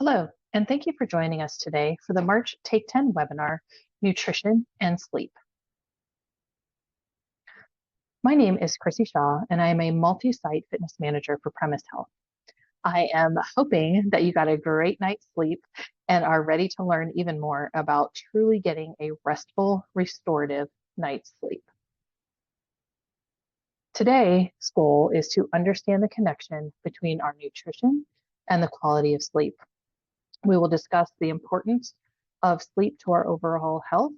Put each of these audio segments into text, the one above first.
Hello, and thank you for joining us today for the March Take 10 webinar, Nutrition and Sleep. My name is Chrissy Shaw, and I am a multi-site fitness manager for Premise Health. I am hoping that you got a great night's sleep and are ready to learn even more about truly getting a restful, restorative night's sleep. Today's goal is to understand the connection between our nutrition and the quality of sleep. We will discuss the importance of sleep to our overall health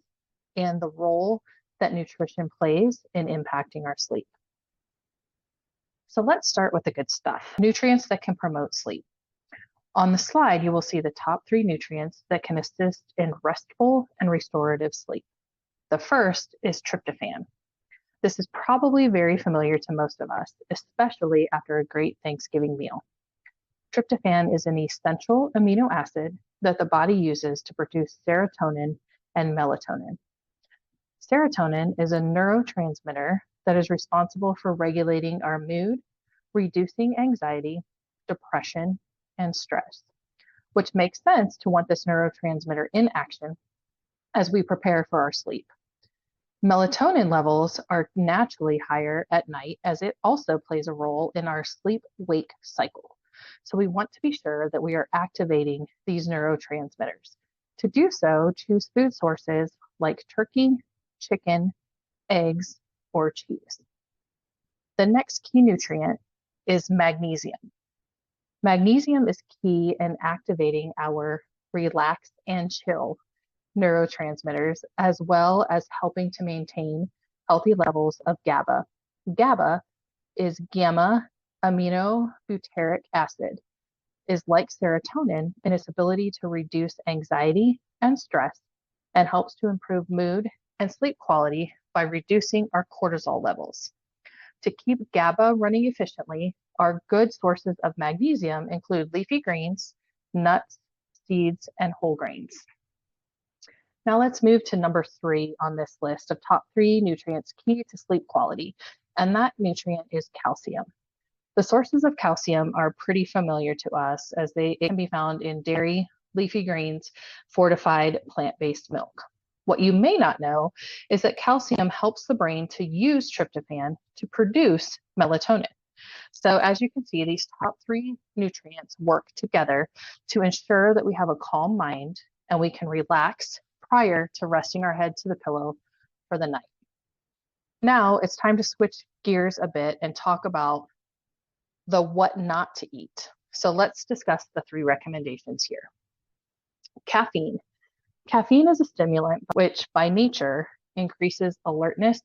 and the role that nutrition plays in impacting our sleep. So let's start with the good stuff, nutrients that can promote sleep. On the slide, you will see the top 3 nutrients that can assist in restful and restorative sleep. The first is tryptophan. This is probably very familiar to most of us, especially after a great Thanksgiving meal. Tryptophan is an essential amino acid that the body uses to produce serotonin and melatonin. Serotonin is a neurotransmitter that is responsible for regulating our mood, reducing anxiety, depression, and stress, which makes sense to want this neurotransmitter in action as we prepare for our sleep. Melatonin levels are naturally higher at night as it also plays a role in our sleep-wake cycle. So we want to be sure that we are activating these neurotransmitters. To do so, choose food sources like turkey, chicken, eggs, or cheese. The next key nutrient is magnesium. Magnesium is key in activating our relax and chill neurotransmitters, as well as helping to maintain healthy levels of GABA. GABA is gamma aminobutyric acid, is like serotonin in its ability to reduce anxiety and stress and helps to improve mood and sleep quality by reducing our cortisol levels. To keep GABA running efficiently, our good sources of magnesium include leafy greens, nuts, seeds, and whole grains. Now let's move to number 3 on this list of top 3 nutrients key to sleep quality, and that nutrient is calcium. The sources of calcium are pretty familiar to us as it can be found in dairy, leafy greens, fortified plant-based milk. What you may not know is that calcium helps the brain to use tryptophan to produce melatonin. So as you can see, these top 3 nutrients work together to ensure that we have a calm mind and we can relax prior to resting our head to the pillow for the night. Now it's time to switch gears a bit and talk about the what not to eat. So let's discuss the 3 recommendations here. Caffeine. Caffeine is a stimulant which by nature increases alertness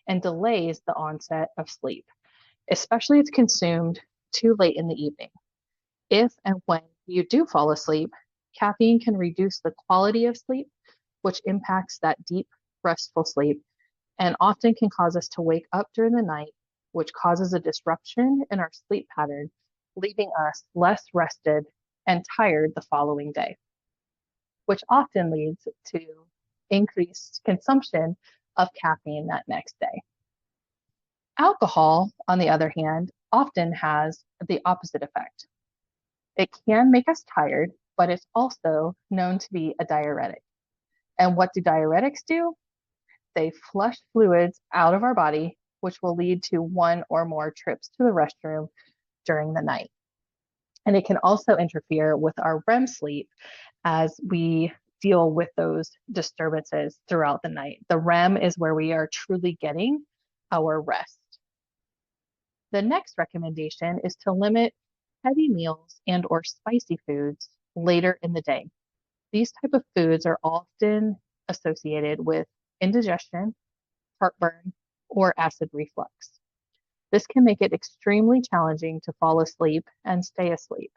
and delays the onset of sleep, especially if it's consumed too late in the evening. If and when you do fall asleep, caffeine can reduce the quality of sleep, which impacts that deep, restful sleep, and often can cause us to wake up during the night, which causes a disruption in our sleep pattern, leaving us less rested and tired the following day, which often leads to increased consumption of caffeine that next day. Alcohol, on the other hand, often has the opposite effect. It can make us tired, but it's also known to be a diuretic. And what do diuretics do? They flush fluids out of our body, which will lead to 1 or more trips to the restroom during the night. And it can also interfere with our REM sleep as we deal with those disturbances throughout the night. The REM is where we are truly getting our rest. The next recommendation is to limit heavy meals and or spicy foods later in the day. These type of foods are often associated with indigestion, heartburn, or acid reflux. This can make it extremely challenging to fall asleep and stay asleep.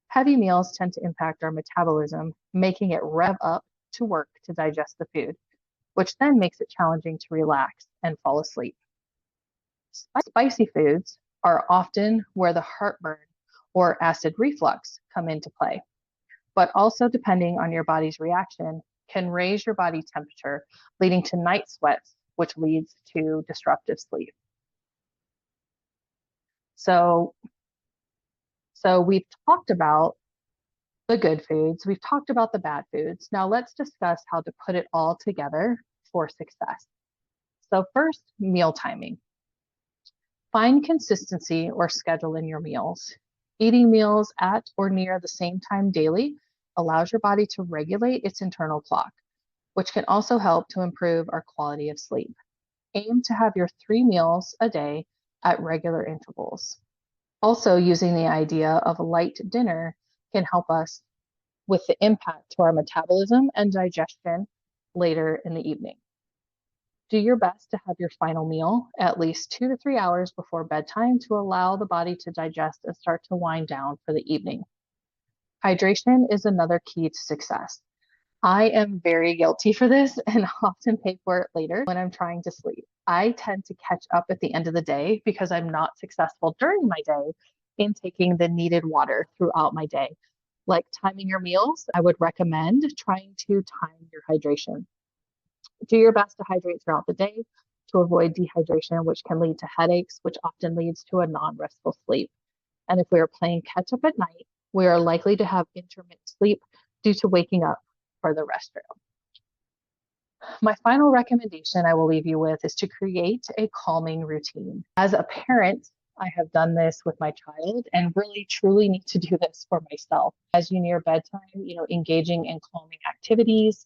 Heavy meals tend to impact our metabolism, making it rev up to work to digest the food, which then makes it challenging to relax and fall asleep. Spicy foods are often where the heartburn or acid reflux come into play, but also depending on your body's reaction, can raise your body temperature, leading to night sweats, which leads to disruptive sleep. So we've talked about The good foods. We've talked about the bad foods. Now let's discuss how to put it all together for success. So first, meal timing. Find consistency or schedule in your meals. Eating meals at or near the same time daily allows your body to regulate its internal clock, which can also help to improve our quality of sleep. Aim to have your 3 meals a day at regular intervals. Also, using the idea of a light dinner can help us with the impact to our metabolism and digestion later in the evening. Do your best to have your final meal at least 2 to 3 hours before bedtime to allow the body to digest and start to wind down for the evening. Hydration is another key to success. I am very guilty for this and often pay for it later when I'm trying to sleep. I tend to catch up at the end of the day because I'm not successful during my day in taking the needed water throughout my day. Like timing your meals, I would recommend trying to time your hydration. Do your best to hydrate throughout the day to avoid dehydration, which can lead to headaches, which often leads to a non-restful sleep. And if we are playing catch up at night, we are likely to have intermittent sleep due to waking up for the restroom. My final recommendation I will leave you with is to create a calming routine. As a parent, I have done this with my child and really truly need to do this for myself. As you near bedtime, engaging in calming activities,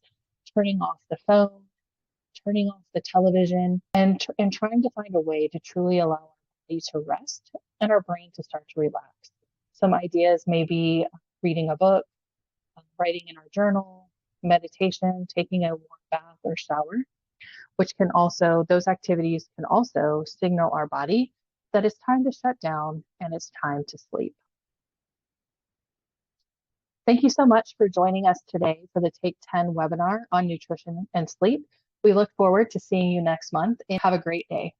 turning off the phone, turning off the television, and trying to find a way to truly allow our body to rest and our brain to start to relax. Some ideas may be reading a book, writing in our journal, meditation, taking a warm bath or shower, those activities can also signal our body that it's time to shut down and it's time to sleep. Thank you so much for joining us today for the Take 10 webinar on nutrition and sleep. We look forward to seeing you next month and have a great day.